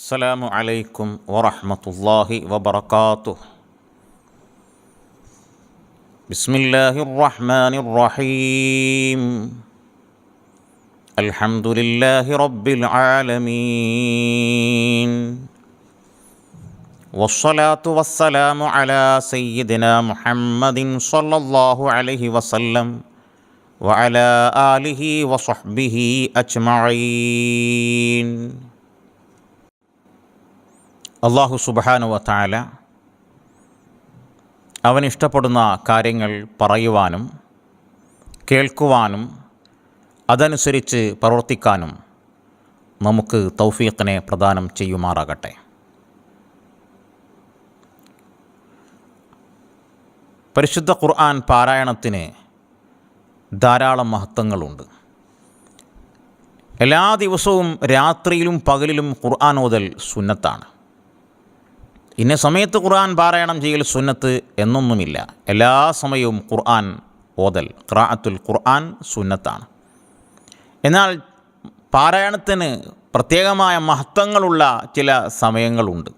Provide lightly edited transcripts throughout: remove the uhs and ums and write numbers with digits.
السلام عليكم ورحمة الله وبركاته. بسم الله الرحمن الرحيم. الحمد لله رب العالمين، والصلاة والسلام على سيدنا محمد صلى الله عليه وسلم وعلى آله وصحبه أجمعين. അല്ലാഹു സുബ്ഹാനഹു വ തആല അവൻ ഇഷ്ടപ്പെടുന്ന കാര്യങ്ങൾ പറയുവാനും കേൾക്കുവാനും അതനുസരിച്ച് പ്രവർത്തിക്കാനും നമുക്ക് തൗഫീഖിനെ പ്രദാനം ചെയ്യുമാറാകട്ടെ. പരിശുദ്ധ ഖുർആൻ പാരായണത്തിന് ധാരാളം മഹത്വങ്ങളുണ്ട്. എല്ലാ ദിവസവും രാത്രിയിലും പകലിലും ഖുർആൻ ഓതൽ സുന്നത്താണ്. ഇന്ന സമയത്ത് ഖുർആൻ പാരായണം ചെയ്യൽ സുന്നത്ത് എന്നൊന്നുമില്ല. എല്ലാ സമയവും ഖുർആൻ ഓതൽ, ഖിറാഅത്തുൽ ഖുർആൻ സുന്നത്താണ്. എന്നാൽ പാരായണത്തിന് പ്രത്യേകമായ മഹത്വങ്ങളുള്ള ചില സമയങ്ങളുണ്ട്.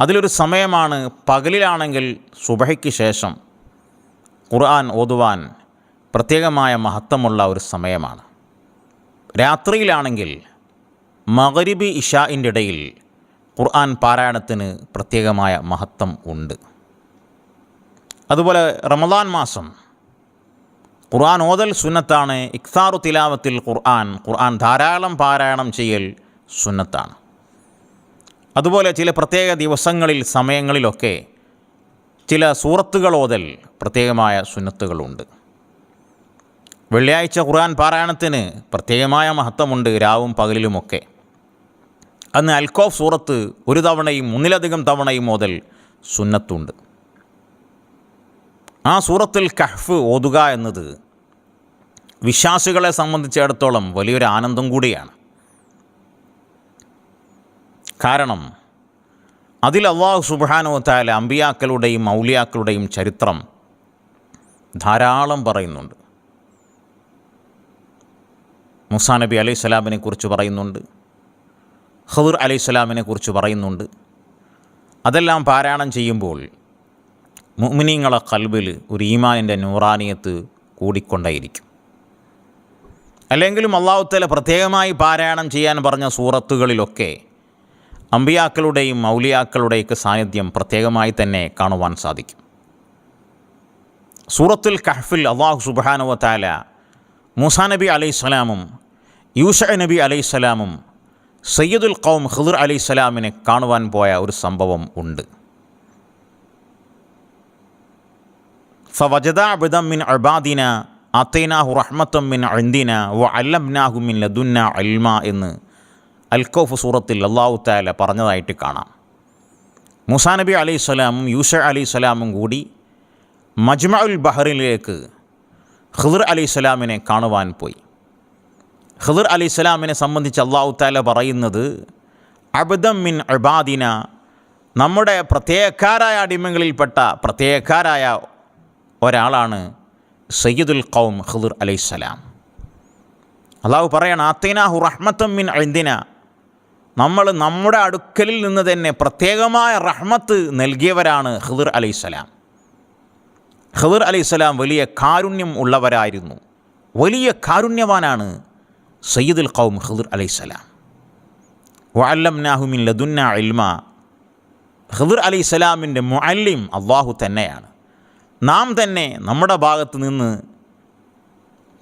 അതിലൊരു സമയമാണ് പകലിലാണെങ്കിൽ സുബഹിക്ക് ശേഷം ഖുർആൻ ഓതുവാൻ പ്രത്യേകമായ മഹത്വമുള്ള ഒരു സമയമാണ്. രാത്രിയിലാണെങ്കിൽ മഗ്രിബ് ഇശാഇൻ്റെ ഇടയിൽ ഖുർആൻ പാരായണത്തിന് പ്രത്യേകമായ മഹത്വം ഉണ്ട്. അതുപോലെ റമദാൻ മാസം ഖുർആൻ ഓതൽ സുന്നത്താണ്. ഇക്സാറു തിലാവത്തിൽ ഖുർആൻ ധാരാളം പാരായണം ചെയ്യൽ സുന്നത്താണ്. അതുപോലെ ചില പ്രത്യേക ദിവസങ്ങളിൽ സമയങ്ങളിലൊക്കെ ചില സൂറത്തുകൾ ഓതൽ പ്രത്യേകമായ സുന്നത്തുകളുണ്ട്. വെള്ളിയാഴ്ച ഖുർആൻ പാരായണത്തിന് പ്രത്യേകമായ മഹത്വമുണ്ട്, രാവും പകലിലുമൊക്കെ. അന്ന് അൽഖൗഫ് സൂറത്ത് ഒരു തവണയും ഒന്നിലധികം തവണയും ഓതൽ സുന്നത്തുണ്ട്. ആ സൂറത്തുൽ കഹ്ഫ് ഓതുക എന്നത് വിശ്വാസികളെ സംബന്ധിച്ചിടത്തോളം വലിയൊരു ആനന്ദം കൂടിയാണ്. കാരണം അതിൽ അല്ലാഹു സുബ്ഹാനഹു വ തആല അമ്പിയാക്കളുടെയും ഔലിയാക്കളുടെയും ചരിത്രം ധാരാളം പറയുന്നുണ്ട്. മൂസാ നബി അലൈഹിസ്സലാമിനെ കുറിച്ച് പറയുന്നുണ്ട്, ഖിദ്ർ അലൈഹിസ്സലാമിനെ കുറിച്ച് പറയുന്നുണ്ട്. അതെല്ലാം പാരായണം ചെയ്യുമ്പോൾ മുഅ്മിനീങ്ങളെ ഖൽബിൽ ഒരു ഈമാനിൻ്റെ നൂറാനിയത്ത് കൂടിക്കൊണ്ടേയിരിക്കും. അല്ലെങ്കിലും അല്ലാഹു തആല പ്രത്യേകമായി പാരായണം ചെയ്യാൻ പറഞ്ഞ സൂറത്തുകളിലൊക്കെ അമ്പിയാക്കളുടെയും ഔലിയാക്കളുടെയൊക്കെ സാന്നിധ്യം പ്രത്യേകമായി തന്നെ കാണുവാൻ സാധിക്കും. സൂറത്തുൽ കഹ്ഫിൽ അല്ലാഹു സുബ്ഹാനഹു വ തആല മൂസാ നബി അലൈഹിസ്സലാമും യൂശഅ നബി അലൈഹിസ്സലാമും സയ്യിദുൽ ഖൗം ഖിദ്ർ അലൈഹിസ്സലാമിനെ കാണുവാൻ പോയ ഒരു സംഭവം ഉണ്ട്. ഫവജദ അബ്ദൻ മിൻ ഇബാദിന ആതൈനാഹു റഹ്മത്തൻ മിൻ ഇൻദിന വഅല്ലംനാഹു മിൻ ലദുന്ന ഇൽമ എന്ന് അൽഖൗഫ് സൂറത്തിൽ അല്ലാഹു തആല പറഞ്ഞതായിട്ട് കാണാം. മൂസാ നബി അലൈഹിസ്സലാമും യൂശഅ അലൈഹിസ്സലാമും കൂടി മജ്മഉൽ ബഹറിലേക്ക് ഖിദ്ർ അലൈഹിസ്സലാമിനെ കാണുവാൻ പോയി. ഖിദ്ർ അലൈഹിസ്സലാമിനെ സംബന്ധിച്ച് അല്ലാഹു തആല പറയുന്നത്, അബ്ദൻ മിൻ ഇബാദിന, നമ്മുടെ പ്രത്യേകക്കാരായ അടിമകളിൽപ്പെട്ട പ്രത്യേകക്കാരായ ഒരാളാണ് സയ്യിദുൽ ഖൗം ഖിദ്ർ അലൈഹിസ്സലാം. അല്ലാഹു പറയാണ്, ആതൈനാഹു റഹ്മത്തൻ മിൻ ഇൻദിന, നമ്മൾ നമ്മുടെ അടുക്കലിൽ നിന്ന് തന്നെ പ്രത്യേകമായ റഹ്മത്ത് നൽകിയവരാണ് ഖിദ്ർ അലൈഹിസ്സലാം. ഖിദ്ർ അലൈഹിസ്സലാം വലിയ കാരുണ്യം ഉള്ളവരായിരുന്നു. വലിയ കാരുണ്യവാനാണ് സയ്യിദുൽ ഖൗം ഖിദ്ർ അലൈഹിസ്സലാം. വഅല്ലംനാഹു മിൻ ലദുന്ന ഇൽമ, ഖിദ്ർ അലൈഹിസ്സലാമിൻ്റെ മുഅല്ലിം അല്ലാഹു തന്നെയാണ്. നാം തന്നെ നമ്മുടെ ഭാഗത്ത് നിന്ന്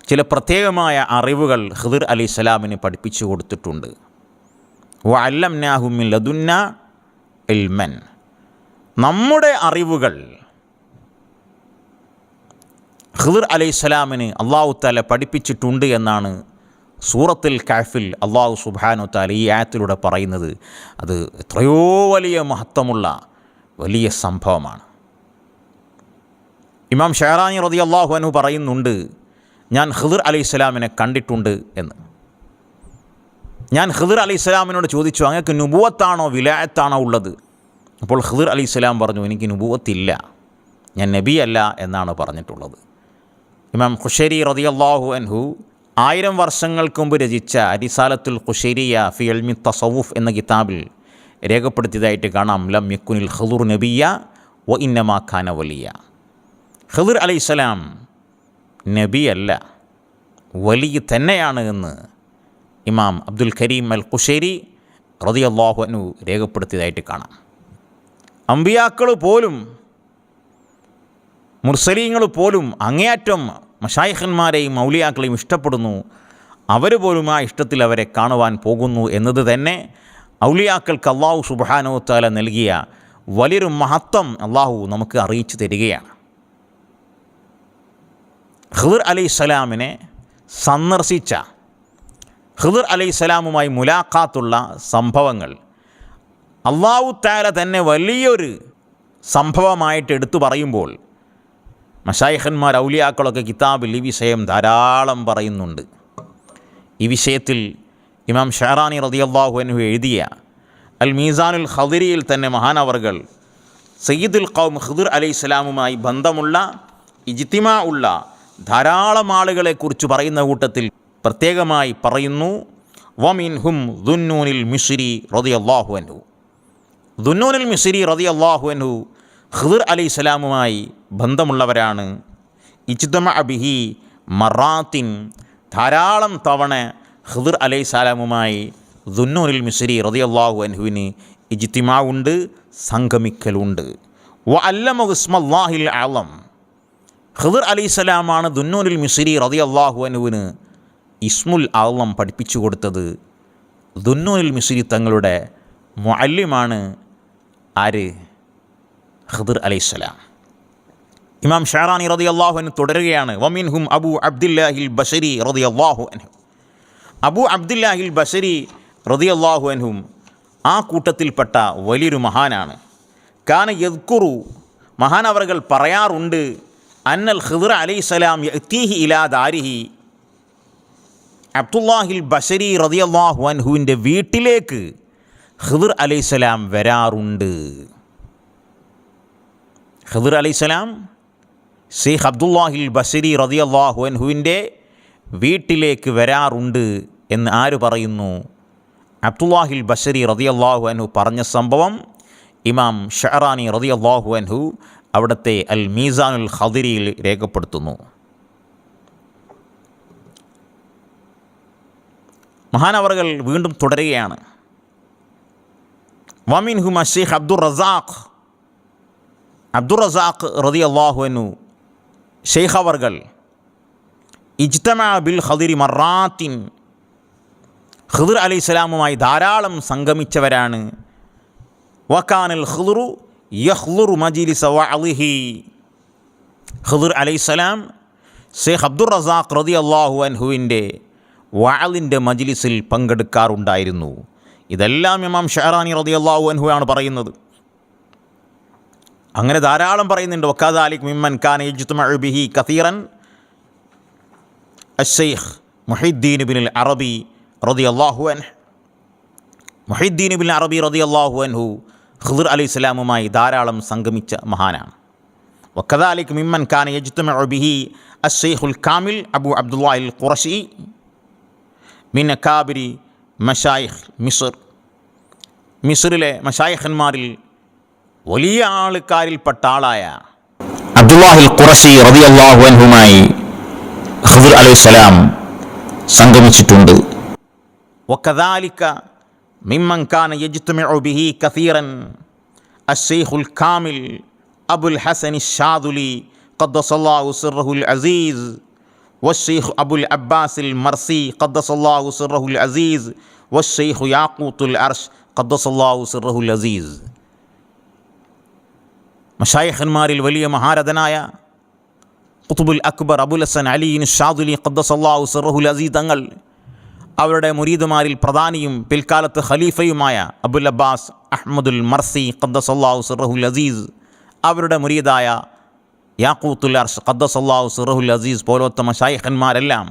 ചില പ്രത്യേകമായ അറിവുകൾ ഖിദ്ർ അലൈഹിസ്സലാമിന് പഠിപ്പിച്ചു കൊടുത്തിട്ടുണ്ട്. വഅല്ലംനാഹു മിൻ ലദുന്ന ഇൽമൻ, നമ്മുടെ അറിവുകൾ ഖിദ്ർ അലൈഹിസ്സലാമിന് അല്ലാഹു തആല പഠിപ്പിച്ചിട്ടുണ്ട് എന്നാണ് സൂറത്തുൽ കഹ്ഫിൽ അല്ലാഹു സുബ്ഹാനഹു വ തആല ഈ ആയത്തിലൂടെ പറയുന്നത്. അത് എത്രയോ വലിയ മഹത്വമുള്ള വലിയ സംഭവമാണ്. ഇമാം ഷഅറാനി റളിയല്ലാഹു അൻഹു പറയുന്നുണ്ട്, ഞാൻ ഖിദ്ർ അലൈഹിസ്സലാമിനെ കണ്ടിട്ടുണ്ട് എന്ന്. ഞാൻ ഖിദ്ർ അലൈഹിസ്സലാമിനോട് ചോദിച്ചു, അങ്ങക്ക് നുബുവത്താണോ വിലായത്താണോ ഉള്ളത്? അപ്പോൾ ഖിദ്ർ അലൈഹിസ്സലാം പറഞ്ഞു, എനിക്ക് നുബുവത്തില്ല, ഞാൻ നബിയല്ല എന്നാണ് പറഞ്ഞിട്ടുള്ളത്. ഇമാം ഖുശൈരി റളിയല്ലാഹു അൻഹു 1000 വർഷങ്ങൾക്ക് മുമ്പ് രചിച്ച റിസാലത്തുൽ ഖുശൈരിയ ഫി ഇൽമി തസവുഫ് എന്ന കിതാബിൽ രേഖപ്പെടുത്തിയതായിട്ട് കാണാം, ലം യക്കുനിൽ ഖിദ്ർ നബിയ വ ഇന്നമാ കാന വലിയ. ഖിദ്ർ അലൈഹിസ്സലാം നബിയല്ല, വലിയ തന്നെയാണ് എന്ന് ഇമാം അബ്ദുൽ കരീം അൽ ഖുശൈരി റളിയല്ലാഹു അൻഹു രേഖപ്പെടുത്തിയതായിട്ട് കാണാം. അമ്പിയാക്കൾ പോലും മുർസലീങ്ങൾ പോലും അങ്ങേയറ്റം മശായിഖന്മാരെയും ഔലിയാക്കളെയും ഇഷ്ടപ്പെടുന്നു. അവർ പോലും ആ ഇഷ്ടത്തിൽ അവരെ കാണുവാൻ പോകുന്നു എന്നത് തന്നെ ഔലിയാക്കൾക്ക് അള്ളാഹു സുബ്ഹാനഹു വ തആല നൽകിയ വലിയൊരു മഹത്വം അള്ളാഹു നമുക്ക് അറിയിച്ചു തരികയാണ്. ഖിദ്ർ അലൈഹിസ്സലാമിനെ സന്ദർശിച്ച, ഖിദ്ർ അലൈഹിസ്സലാമുമായി മുലാഖാത്തുള്ള സംഭവങ്ങൾ അള്ളാഹു തആല തന്നെ വലിയൊരു സംഭവമായിട്ട് എടുത്തു പറയുമ്പോൾ മശായിഖന്മാർ ഔലിയാക്കളൊക്കെ കിതാബിൽ ഈ വിഷയം ധാരാളം പറയുന്നുണ്ട്. ഈ വിഷയത്തിൽ ഇമാം ഷഅറാനി റളിയല്ലാഹു അൻഹു എഴുതിയ അൽ മീസാനുൽ ഖദിരിയിൽ തന്നെ മഹാനവർകൾ സയ്യിദുൽ ഖൗം ഖിദ്ർ അലൈഹിസ്സലാമുമായി ബന്ധമുള്ള ഇജ്തിമാ ഉള്ള ധാരാളം ആളുകളെക്കുറിച്ച് പറയുന്ന കൂട്ടത്തിൽ പ്രത്യേകമായി പറയുന്നു, വമിൻഹും ദുന്നൂനിൽ മിസ്രി റളിയല്ലാഹു അൻഹു. ദുന്നൂനിൽ മിസ്രി റളിയല്ലാഹു അൻഹു ഖിദ്ർ അലൈഹിസ്സലാമുമായി ബന്ധമുള്ളവരാണ്. ഇജ്തമഅ ബിഹി മറാത്തിൻ, ധാരാളം തവണ ഖിദ്ർ അലൈഹിസ്സലാമുമായി ദുന്നൂനിൽ മിസ്രി റളിയല്ലാഹു അൻഹുവിന് ഇജ്തിമാ ഉണ്ട്, സംഗമിക്കലുണ്ട്. വ അല്ലമഹു ഇസ്മല്ലാഹിൽ അഅ്ളം, ഖിദ്ർ അലൈഹിസ്സലാമാണ് ദുന്നൂനിൽ മിസ്രി റളിയല്ലാഹു അൻഹുവിന് ഇസ്മുൽ അഅ്ളം പഠിപ്പിച്ചു കൊടുത്തത്. ദുന്നൂനിൽ മിസ്രി തങ്ങളുടെ മുഅല്ലിമാണ് ആര്? ഖിദ്ർ അലൈഹിസ്സലാം. ഇമാം ഷഅറാനി റളിയല്ലാഹു അൻഹു തുടരുകയാണ്, വമിൻഹും അബൂ അബ്ദില്ലാഹിൽ ബശരി റളിയല്ലാഹു അൻഹു. അബൂ അബ്ദില്ലാഹിൽ ബശരി റളിയല്ലാഹു അൻഹും ആ കൂട്ടത്തിൽപ്പെട്ട വലിയൊരു മഹാനാണ്. കാന യദ്കുറു, മഹാനവറുകൾ പറയാറുണ്ട്, അന്നൽ ഖിദ്ർ അലൈഹിസ്സലാം യഅ്തീഹി ഇലാ ദാരിഹി, അബ്ദുല്ലാഹിൽ ബശരി റളിയല്ലാഹു അൻഹുവിൻ്റെ വീട്ടിലേക്ക് ഖിദ്ർ അലൈഹിസ്സലാം വരാറുണ്ട്. ഖിദ്ർ അലൈഹിസ്സലാം ശൈഖ് അബ്ദുല്ലാഹിൽ ബശരി റളിയല്ലാഹു അൻഹുവിൻ്റെ വീട്ടിലേക്ക് വരാറുണ്ട് എന്ന് ആര് പറയുന്നു? അബ്ദുല്ലാഹിൽ ബശരി റളിയല്ലാഹു അൻഹു പറഞ്ഞ സംഭവം ഇമാം ഷഅറാനി റളിയല്ലാഹു അൻഹു അവിടുത്തെ അൽ മീസാനുൽ ഖദിരിയിൽ രേഖപ്പെടുത്തുന്നു. മഹാനവറുകൾ വീണ്ടും തുടരുകയാണ്, വമിൻഹും ശൈഖ് അബ്ദുറസാഖ് റളിയല്ലാഹു അൻഹു ശൈഖ് അവർകൾ ഇജ്തമഅ ബിൽ ഖദിരി മറാത്തിൻ, ഖിദ്ർ അലൈഹിസ്സലാമുമായി ധാരാളം സംഗമിച്ചവരാണ്. വകാനൽ ഖിദ്റു യഖ്ളുറു മജ്ലിസ വഅളിഹി, ഖിദ്ർ അലൈഹിസ്സലാം ശൈഖ് അബ്ദുറസാഖ് റളിയല്ലാഹു അൻഹുവിൻ്റെ വഅളിൻ്റെ മജ്ലിസിൽ പങ്കെടുക്കാറുണ്ടായിരുന്നു. ഇതെല്ലാം ഇമാം ഷഅറാനി റളിയല്ലാഹു അൻഹു ആണ് പറയുന്നത്. അങ്ങനെ ധാരാളം പറയുന്നുണ്ട്. വകദാലിക മിമ്മൻ കാന യജ്തമഉ ബിഹി കസീറൻ അശ്ശൈഖ് മുഹിദ്ദീൻ ഇബ്നുൽ അറബി റളിയല്ലാഹു അൻഹു. മുഹിദ്ദീൻ ഇബ്നുൽ അറബി റളിയല്ലാഹു അൻഹു ഖിദ്ർ അലൈഹിസ്സലാമുമായി ധാരാളം സംഗമിച്ച മഹാനാണ്. വകദാലിക മിമ്മൻ കാന യജ്തമഉ ബിഹി അശ്ശൈഖുൽ കാമിൽ അബൂ അബ്ദുല്ലാഹിൽ ഖുറശി മിൻ അകാബിരി മശായിഖ് മിസ്ർ, മിസ്റിലെ മശായിഖന്മാരിൽ വലിയ ആൾക്കാരിൽപ്പെട്ട ആളായ അബ്ദുല്ലാഹിൽ ഖുറശി റളിയല്ലാഹു അൻഹുമായി ഖിദ്ർ അലൈഹിസ്സലാം സംഗമിച്ചിട്ടുണ്ട്. വകദാലിക മിമ്മൻ കാന യജ്തമഉ ബിഹി കസീറൻ അശ്ശൈഖുൽ കാമിൽ അബുൽ ഹസൻ അശ്ശാദുലി ഖദ്ദസല്ലാഹു സിർറഹുൽ അസീസ് والشيخ أبو العباس المرسي قدس الله سره العزيز والشيخ ياقوت العرش قدس الله سره العزيز. മശായിഖന്മാരിൽ വലിയ മഹാരഥനായ ഖുത്ബുൽ അക്ബർ അബുൽ ഹസൻ അലി ഷാദുലി ഖദ്ദസല്ലാഹു സിർറഹുൽ അസീസ് തങ്ങൾ, അവരുടെ മുരീദുമാരിൽ പ്രധാനിയും പിൽക്കാലത്ത് ഖലീഫയുമായ അബുൽ അബ്ബാസ് അഹ്മദുൽ മർസി ഖദ്ദസല്ലാഹു സിർറഹുൽ അസീസ്, അവരുടെ മുരീദായ യാഖൂത്തുൽ അർശ് ഖദ്ദസല്ലാഹു സിർറഹുൽ അസീസ് പോലത്തെ മശായിഖന്മാരെല്ലാം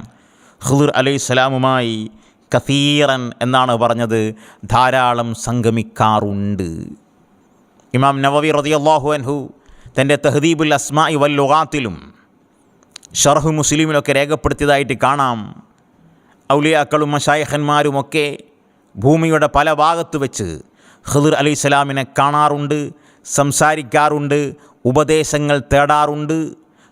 ഖിദ്ർ അലൈഹിസ്സലാമുമായി കസീറൻ എന്നാണ് പറഞ്ഞത്, ധാരാളം സംഗമിക്കാറുണ്ട്. ഇമാം നവവി റളിയല്ലാഹു അൻഹു തൻ്റെ തഹ്ദീബുൽ അസ്മാഇ വൽ ലുഗാത്തിലും ഷർഹ് മുസ്ലിമിലൊക്കെ രേഖപ്പെടുത്തിയതായിട്ട് കാണാം. ഔലിയാക്കളും മശായിഖന്മാരുമൊക്കെ ഭൂമിയുടെ പല ഭാഗത്ത് വെച്ച് ഖിദ്ർ അലൈഹിസ്സലാമിനെ കാണാറുണ്ട്, സംസാരിക്കാറുണ്ട്, ഉപദേശങ്ങൾ തേടാറുണ്ട്.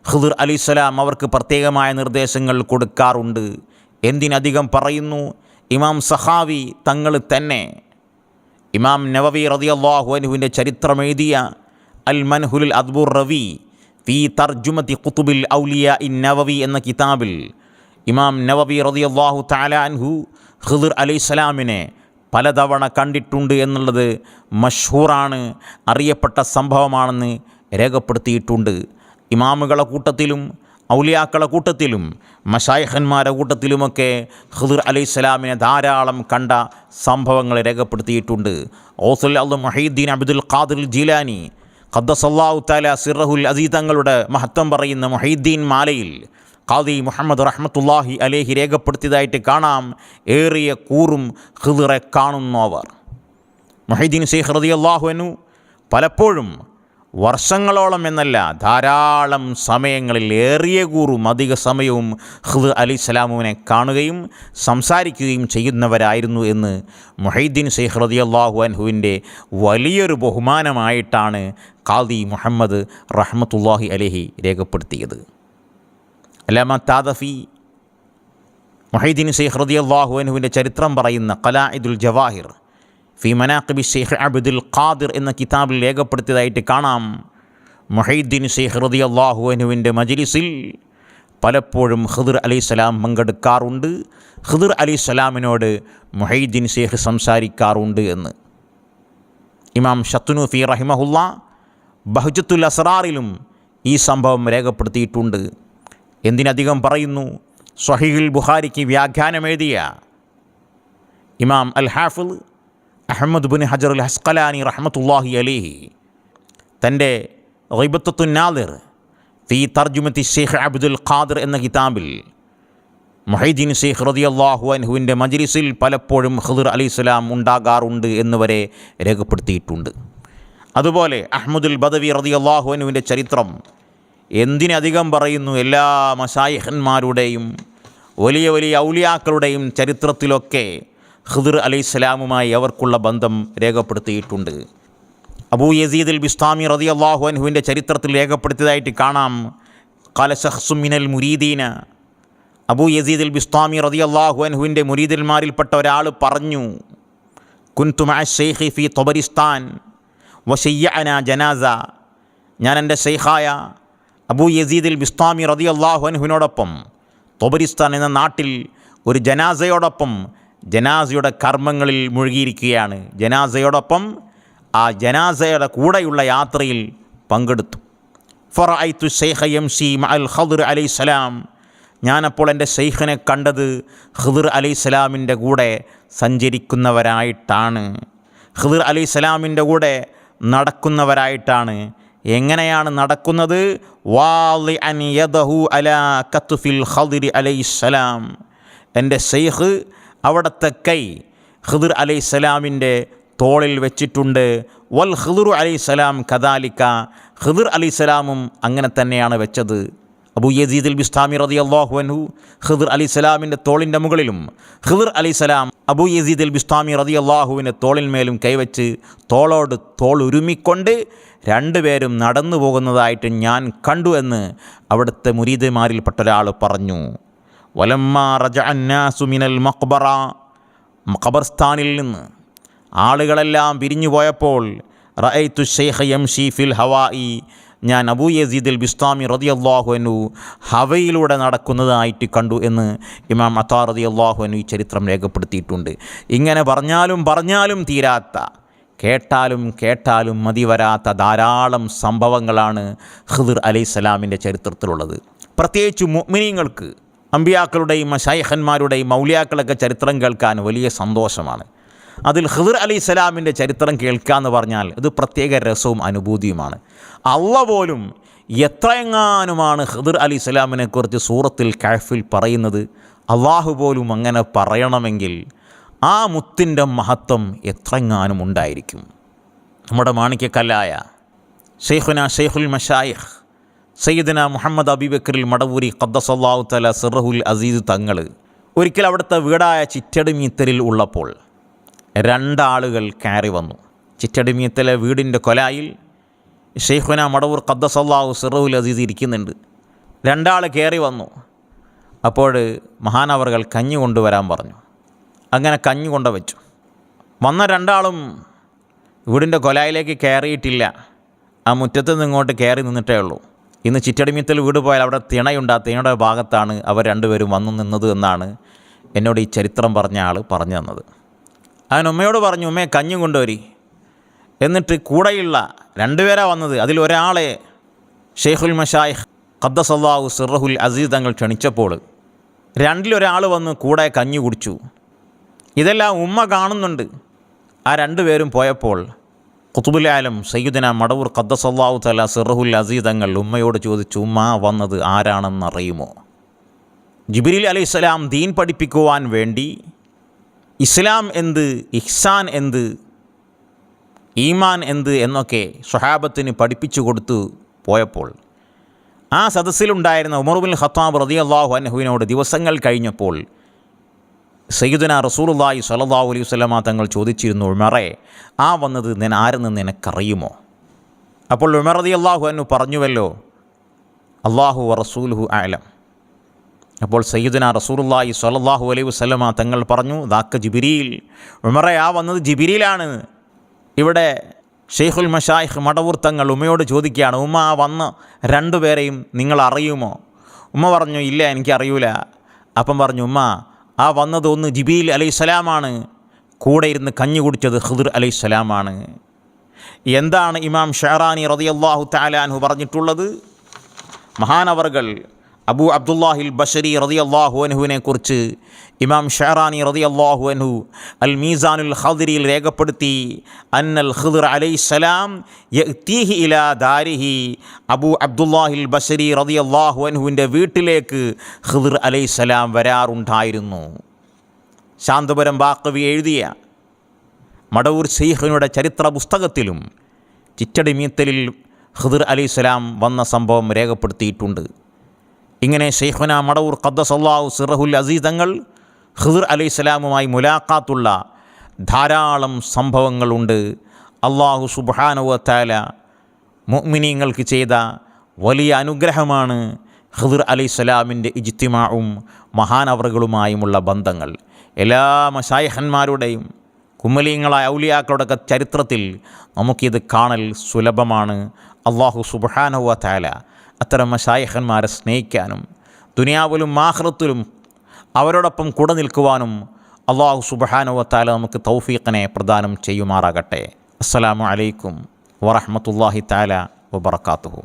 ഖിദ്ർ അലൈഹിസ്സലാം അവർക്ക് പ്രത്യേകമായ നിർദ്ദേശങ്ങൾ കൊടുക്കാറുണ്ട്. എന്തിനധികം പറയുന്നു, ഇമാം സഖാവി തങ്ങൾ തന്നെ ഇമാം നവവി റളിയല്ലാഹു അൻഹുവിൻ്റെ ചരിത്രമെഴുതിയ അൽ മൻഹുൽ അദ്ബുർ റവി ഫീ തർജുമത്തി ഖുതുബിൽ ഔലിയാ ഇൻ നവവി എന്ന കിതാബിൽ ഇമാം നവവി റളിയല്ലാഹു തആല അൻഹു ഖിദ്ർ അലൈഹിസ്സലാമിനെ പലതവണ കണ്ടിട്ടുണ്ട് എന്നുള്ളത് മഷ്ഹൂറാണ്, അറിയപ്പെട്ട സംഭവമാണെന്ന് രേഖപ്പെടുത്തിയിട്ടുണ്ട്. ഇമാമുകളുടെ കൂട്ടത്തിലും ഔലിയാക്കളുടെ കൂട്ടത്തിലും മശായിഖന്മാരുടെ കൂട്ടത്തിലുമൊക്കെ ഖിദ്ർ അലൈഹിസ്സലാമിനെ ധാരാളം കണ്ട സംഭവങ്ങൾ രേഖപ്പെടുത്തിയിട്ടുണ്ട്. ഔസുൽ അദ്ദ് മുഹീദ്ദീൻ അബ്ദുൽ ഖാദിർ ജീലാനി ഖദ്ദസല്ലാഹു തആല സിർറഹുൽ അസീസ് തങ്ങളുടെ മഹത്വം പറയുന്ന മുഹീദ്ദീൻ മാലയിൽ ഖാദി മുഹമ്മദ് റഹ്മത്തുള്ളാഹി അലൈഹി രേഖപ്പെടുത്തിയതായിട്ട് കാണാം. ഏറിയ കൂറും ഖിദ്റെ കാണുന്നവർ മുഹീദ്ദീൻ ശൈഖ് റളിയല്ലാഹു അൻഹു പലപ്പോഴും വർഷങ്ങളോളം എന്നല്ല ധാരാളം സമയങ്ങളിൽ ഏറിയ കൂറും അധിക സമയവും ഖിദ്ർ അലൈഹിസ്സലാമിനെ കാണുകയും സംസാരിക്കുകയും ചെയ്യുന്നവരായിരുന്നു എന്ന് മുഹീദ്ദീൻ ശൈഖ് റളിയല്ലാഹു അൻഹുവിൻ്റെ വലിയൊരു ബഹുമാനമായിട്ടാണ് ഖാദി മുഹമ്മദ് റഹ്മത്തുള്ളാഹി അലൈഹി രേഖപ്പെടുത്തിയത്. അല്ലാമ താദഫി മുഹീദ്ദീൻ ശൈഖ് റളിയല്ലാഹു അൻഹുവിൻ്റെ ചരിത്രം പറയുന്ന ഖലാഇദുൽ ജവാഹിർ ഫി മനാഖിബി ശൈഖ് അബ്ദുൽ ഖാദിർ എന്ന കിതാബിൽ രേഖപ്പെടുത്തിയതായിട്ട് കാണാം. മുഹീദ്ദീൻ ശൈഖ് റളിയല്ലാഹു അൻഹുവിൻ്റെ മജ്ലിസിൽ പലപ്പോഴും ഖിദ്ർ അലൈഹിസ്സലാം പങ്കെടുക്കാറുണ്ട്, ഖിദ്ർ അലൈഹിസ്സലാമിനോട് മുഹീദ്ദീൻ ശൈഖ് സംസാരിക്കാറുണ്ട് എന്ന് ഇമാം ശത്നുഫി റഹിമഹുല്ലാ ബഹ്ജത്തുൽ അസ്റാറിലും ഈ സംഭവം രേഖപ്പെടുത്തിയിട്ടുണ്ട്. എന്തിനധികം പറയുന്നു, സ്വഹീഹുൽ ബുഖാരിക്ക് വ്യാഖ്യാനമെഴുതിയ ഇമാം അൽ ഹാഫിദ് അഹ്മദ് ബിൻ ഹജർ അൽ അസ്ഖലാനി റഹ്മത്തുള്ളാഹി അലൈഹി തൻ്റെ ഗൈബത്തുൻ നാദിർ ഫീ തർജുമത്തി ശൈഖ് അബ്ദുൽ ഖാദിർ എന്ന കിതാബിൽ മുഹീദ്ദീൻ ശൈഖ് റളിയല്ലാഹു അൻഹുവിൻ്റെ മജ്ലിസിൽ പലപ്പോഴും ഖിദ്ർ അലൈഹിസ്സലാം ഉണ്ടാകാറുണ്ട് എന്നുവരെ രേഖപ്പെടുത്തിയിട്ടുണ്ട്. അതുപോലെ അഹ്മദുൽ ബദവി റളിയല്ലാഹു അൻഹുവിൻ്റെ ചരിത്രം എന്തിനധികം പറയുന്നു, എല്ലാ മശായിഖന്മാരുടെയും വലിയ വലിയ ഔലിയാക്കളുടെയും ചരിത്രത്തിലൊക്കെ ഖിദ്ർ അലൈഹിസ്സലാമുമായി അവർക്കുള്ള ബന്ധം രേഖപ്പെടുത്തിയിട്ടുണ്ട്. അബൂ യസീദ് അൽ ബിസ്താമി റളിയല്ലാഹു അൻഹുവിൻ്റെ ചരിത്രത്തിൽ രേഖപ്പെടുത്തിയതായിട്ട് കാണാം. ഖാല ശഖ്സും മിനൽ മുരീദീന, അബൂ യസീദ് അൽ ബിസ്താമി റളിയല്ലാഹു അൻഹുവിൻ്റെ മുരീദന്മാരിൽപ്പെട്ട ഒരാൾ പറഞ്ഞു, കുൻതു മഅ ശൈഖി ഫീ തൊബരിസ്ഥാൻ വശയ്യഅനാ ജനാസ, ഞാൻ എൻ്റെ ശൈഖായ അബൂ യസീദ് അൽ ബിസ്താമി റളിയല്ലാഹു അൻഹുവിനോടൊപ്പം തൊബരിസ്ഥാൻ എന്ന നാട്ടിൽ ഒരു ജനാസയോടൊപ്പം ജനാസയുടെ കർമ്മങ്ങളിൽ മുഴുകിയിരിക്കുകയാണ്. ജനാസയോടൊപ്പം ആ ജനാസയുടെ കൂടെയുള്ള യാത്രയിൽ പങ്കെടുത്തു. ഫറഅയ്തു ശൈഖ യംശി മഅൽ ഖിദ്ർ അലൈഹിസ്സലാം, ഞാനപ്പോൾ എൻ്റെ ശൈഖിനെ കണ്ടത് ഖിദ്ർ അലൈഹിസ്സലാമിൻ്റെ കൂടെ സഞ്ചരിക്കുന്നവരായിട്ടാണ്, ഖിദ്ർ അലൈഹിസ്സലാമിൻ്റെ കൂടെ നടക്കുന്നവരായിട്ടാണ്. എങ്ങനെയാണ് നടക്കുന്നത്? വാളിഅൻ യദഹു അലാ കത്ഫിൽ ഖിദ്ർ അലൈഹിസ്സലാം, എൻ്റെ ശൈഖ് അവിടുത്തെ കൈ ഖിദ്ർ അലൈഹിസ്സലാമിൻ്റെ തോളിൽ വെച്ചിട്ടുണ്ട്. വൽ ഖിദ്റു അലൈഹിസ്സലാം കദാലിക, ഖിദ്ർ അലൈഹിസ്സലാമും അങ്ങനെ തന്നെയാണ് വെച്ചത്. അബൂ യസീദ് അൽ ബിസ്താമി റളിയല്ലാഹു അൻഹു ഖിദ്ർ അലൈഹിസ്സലാമിൻ്റെ തോളിൻ്റെ മുകളിലും ഖിദ്ർ അലൈഹിസ്സലാം അബൂ യസീദ് അൽ ബിസ്താമി റളിയല്ലാഹുവിൻ്റെ തോളിന്മേലും കൈവച്ച് തോളോട് തോൾ ഉരുമിക്കൊണ്ട് രണ്ടുപേരും നടന്നു പോകുന്നതായിട്ട് ഞാൻ കണ്ടു എന്ന് അവിടുത്തെ മുരീദന്മാരിൽപ്പെട്ട ഒരാൾ പറഞ്ഞു. വലമ്മാ റജഅ അന്നാസു മിനൽ മഖ്ബറ, ഖബർസ്ഥാനിൽ നിന്ന് ആളുകളെല്ലാം പിരിഞ്ഞു പോയപ്പോൾ റഅയ്തു ശൈഖ യംശി ഫിൽ ഹവാഇ, ഞാൻ അബൂ യസീദ് അൽ ബിസ്താമി റളിയല്ലാഹു അൻഹു ഹവയിലൂടെ നടക്കുന്നതായിട്ട് കണ്ടു എന്ന് ഇമാം അത്താ റളിയല്ലാഹു അൻഹു ഈ ചരിത്രം രേഖപ്പെടുത്തിയിട്ടുണ്ട്. ഇങ്ങനെ പറഞ്ഞാലും തീരാത്ത, കേട്ടാലും കേട്ടാലും മതി വരാത്ത ധാരാളം സംഭവങ്ങളാണ് ഖിദ്ർ അലൈഹിസ്സലാമിൻ്റെ ചരിത്രത്തിലുള്ളത്. പ്രത്യേകിച്ച് മുഅ്മിനീങ്ങൾക്ക് അമ്പിയാക്കളുടെയും മശായിഖന്മാരുടെയും മൗലിയാക്കളൊക്കെ ചരിത്രം കേൾക്കാൻ വലിയ സന്തോഷമാണ്. അതിൽ ഖിദ്ർ അലൈഹിസ്സലാമിൻ്റെ ചരിത്രം കേൾക്കുക എന്ന് പറഞ്ഞാൽ ഇത് പ്രത്യേക രസവും അനുഭൂതിയുമാണ്. അള്ളാഹ് പോലും എത്രയെങ്ങാനുമാണ് ഖിദ്ർ അലൈഹിസ്സലാമിനെക്കുറിച്ച് സൂറത്തുൽ കഹ്ഫിൽ പറയുന്നത്. അള്ളാഹു പോലും അങ്ങനെ പറയണമെങ്കിൽ ആ മുത്തിൻ്റെ മഹത്വം എത്രയെങ്ങാനും ഉണ്ടായിരിക്കും. നമ്മുടെ മാണിക്യക്കല്ലായ ശൈഖുന ശൈഖുൽ മശായിഖ് സയ്യിദുന മുഹമ്മദ് അബീബക്കറിൽ മടവൂരി ഖദ്ദസല്ലാഹു തആല സിർറഹുൽ അസീസ് തങ്ങൾ ഒരിക്കൽ അവിടുത്തെ വീടായ ചിറ്റടിമീത്തലിൽ ഉള്ളപ്പോൾ രണ്ടാളുകൾ കയറി വന്നു. ചിറ്റടിമീത്തലെ വീടിൻ്റെ കൊലായിൽ ഷെയ്ഖുന മടവൂർ ഖദ്ദസല്ലാഹു സിറഹുൽ അസീസ് ഇരിക്കുന്നുണ്ട്. രണ്ടാൾ കയറി വന്നു. അപ്പോൾ മഹാനവറുകൾ കഞ്ഞി കൊണ്ടുവരാൻ പറഞ്ഞു. അങ്ങനെ കഞ്ഞി കൊണ്ടു വെച്ചു. വന്ന രണ്ടാളും വീടിൻ്റെ കൊലായിലേക്ക് കയറിയിട്ടില്ല. ആ മുറ്റത്ത് നിന്ന് ഇങ്ങോട്ട് കയറി നിന്നിട്ടേ ഉള്ളൂ. ഇന്ന് ചിറ്റടിമീത്തൽ വീട് പോയാൽ അവിടെ തിണയുണ്ട്. ആ തിണയുടെ ഭാഗത്താണ് അവർ രണ്ടുപേരും വന്നു നിന്നത് എന്നാണ് എന്നോട് ഈ ചരിത്രം പറഞ്ഞ ആൾ പറഞ്ഞു തന്നത്. അവൻ ഉമ്മയോട് പറഞ്ഞു, ഉമ്മയെ കഞ്ഞി കൊണ്ടുവരി. എന്നിട്ട് കൂടെയുള്ള രണ്ടുപേരാണ് വന്നത്. അതിലൊരാളെ ഷെയ്ഖുൽ മശായിഖ് ഖദ്ദസല്ലാഹു സിറഹുൽ അസീസ് തങ്ങൾ ക്ഷണിച്ചപ്പോൾ രണ്ടിലൊരാൾ വന്ന് കൂടെ കഞ്ഞി കുടിച്ചു. ഇതെല്ലാം ഉമ്മ കാണുന്നുണ്ട്. ആ രണ്ടുപേരും പോയപ്പോൾ ഖുതുബുൽ ആലം സയ്യിദുന മടവൂർ ഖദ്ദസല്ലാഹു തആല സിറഹുൽ അസീസ് തങ്ങൾ ഉമ്മയോട് ചോദിച്ചു, ഉമ്മ വന്നത് ആരാണെന്നറിയുമോ? ജിബ്രീൽ അലൈഹിസ്സലാം ദീൻ പഠിപ്പിക്കുവാൻ വേണ്ടി ഇസ്ലാം എന്ത്, ഇഹ്സാൻ എന്ത്, ഈമാൻ എന്ത് എന്നൊക്കെ സ്വഹാബത്തിന് പഠിപ്പിച്ചു കൊടുത്തു പോയപ്പോൾ ആ സദസ്സിലുണ്ടായിരുന്ന ഉമർ ബിൻ ഖത്താബ് റളിയല്ലാഹു അൻഹുവിനോട് ദിവസങ്ങൾ കഴിഞ്ഞപ്പോൾ സയ്യിദുന റസൂലുള്ളാഹി സ്വല്ലല്ലാഹു അലൈഹി വസല്ലമ തങ്ങൾ ചോദിച്ചിരുന്നു, ഉമറേ, ആ വന്നത് ഞാൻ ആരെന്ന് നിനക്കറിയുമോ? അപ്പോൾ ഉമർ റളിയല്ലാഹു അൻഹു പറഞ്ഞുവല്ലോ, അല്ലാഹു വ റസൂലുഹു അഅലം. അപ്പോൾ സയ്യിദുന റസൂലുള്ളാഹി സ്വല്ലല്ലാഹു അലൈഹി വസല്ലമ തങ്ങൾ പറഞ്ഞു, ദാക്ക ജിബ്രീൽ. ഉമറേ, ആ വന്നത് ജിബ്രീലാണ്. ഇവിടെ ഷെയ്ഖുൽ മശായിഖ് മടവൂർ തങ്ങൾ ഉമ്മയോട് ചോദിക്കുകയാണ്, ഉമ്മ ആ വന്ന രണ്ടുപേരെയും നിങ്ങൾ അറിയുമോ? ഉമ്മ പറഞ്ഞു, ഇല്ല, എനിക്കറിയൂല. അപ്പം പറഞ്ഞു, ഉമ്മ ആ വന്നത് ഒന്ന് ജിബ്രീൽ അലൈഹിസ്സലാമാണ്, കൂടെ ഇരുന്ന് കഞ്ഞി കുടിച്ചത് ഖിദ്ർ അലൈഹിസ്സലാമാണ്. എന്താണ് ഇമാം ഷഅറാനി റളിയല്ലാഹു തആല അൻഹു പറഞ്ഞിട്ടുള്ളത്? മഹാനവർകൾ അബൂ അബ്ദുല്ലാഹിൽ ബശരി റളിയല്ലാഹു അൻഹുവിനെ കുറിച്ച് ഇമാം ഷഅറാനി റളിയല്ലാഹു അൻഹു അൽ മീസാനുൽ ഖദ്രിയിൽ രേഖപ്പെടുത്തി, അന്നൽ ഖിദ്ർ അലൈഹിസ്സലാം യഅ്തീഹി ഇലാ ദാരിഹി. അബൂ അബ്ദുല്ലാഹിൽ ബശരി റളിയല്ലാഹു അൻഹുവിൻ്റെ വീട്ടിലേക്ക് ഖിദ്ർ അലൈഹിസ്സലാം വരാറുണ്ടായിരുന്നു. ശാന്തപുരം ബാഖവി എഴുതിയ മടവൂർ ശൈഖിനുടെ ചരിത്ര പുസ്തകത്തിലും ചിറ്റടിമീത്തലിൽ ഖിദ്ർ അലൈഹിസ്സലാം വന്ന സംഭവം രേഖപ്പെടുത്തിയിട്ടുണ്ട്. ഇങ്ങനെ ശൈഖുന മടവൂർ ഖദ്ദസല്ലാഹു സിറഹുൽ അസീസ് തങ്ങൾ ഖിദ്ർ അലൈഹിസ്സലാമുമായി മുലാഖാത്തുള്ള ധാരാളം സംഭവങ്ങളുണ്ട്. അല്ലാഹു സുബ്ഹാനഹു വ തആല മുഅ്മിനീങ്ങൾക്ക് ചെയ്ത വലിയ അനുഗ്രഹമാണ് ഖിദ്ർ അലൈഹിസ്സലാമിൻ്റെ ഇജ്തിമാഉം മഹാനവറുകളുമായുമുള്ള ബന്ധങ്ങൾ. എല്ലാ മശായിഖന്മാരുടെയും കുമ്മലീങ്ങളായ ഔലിയാക്കളുടെയൊക്കെ ചരിത്രത്തിൽ നമുക്കിത് കാണൽ സുലഭമാണ്. അല്ലാഹു സുബ്ഹാനഹു വ തആല അത്തരം മശായിഖന്മാരെ സ്നേഹിക്കാനും ദുനിയാവിലും ആഖിറത്തിലും അവരോടൊപ്പം കൂടെ നിൽക്കുവാനും അല്ലാഹു സുബ്ഹാനഹു വ തആല നമുക്ക് തൗഫീഖിനെ പ്രദാനം ചെയ്യുമാറാകട്ടെ. അസ്സലാമു അലൈക്കും വറഹ്മത്തുള്ളാഹി തആല വബറകാതുഹു.